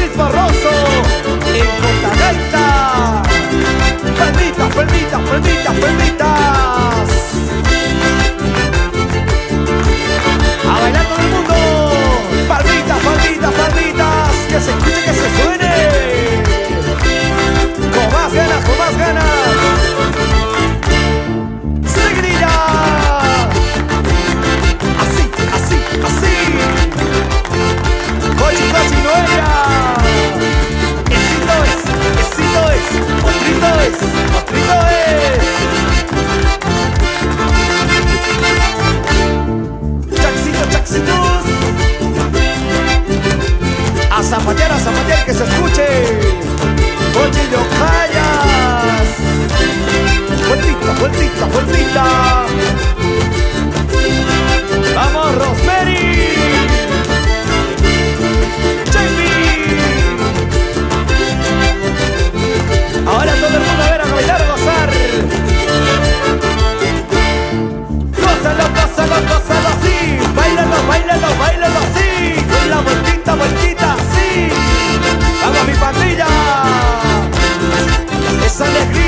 Luis Barroso en Contagaita. Palmitas, palmitas, palmitas, palmitas. A bailar todo el mundo. Palmitas, palmitas, palmitas. Que se escuche, que se suene. Con más ganas, con más ganas. ¡Seguirá! Así, así, así. Cochi, cochi, no era. Esito es, otrito es, otrito es. Chaxito, chaxitos. A zapatear, que se escuche. Cochillo, callas. Vueltita, vueltita, vueltita. Vamos, Rosemary. Ahora todo el mundo a ver, a bailar, a gozar. Gózalo, gózalo, gózalo así. Báilalo, báilalo, báilalo así. Con la vueltita, vueltita así. Vamos mi pandilla. Esa alegría.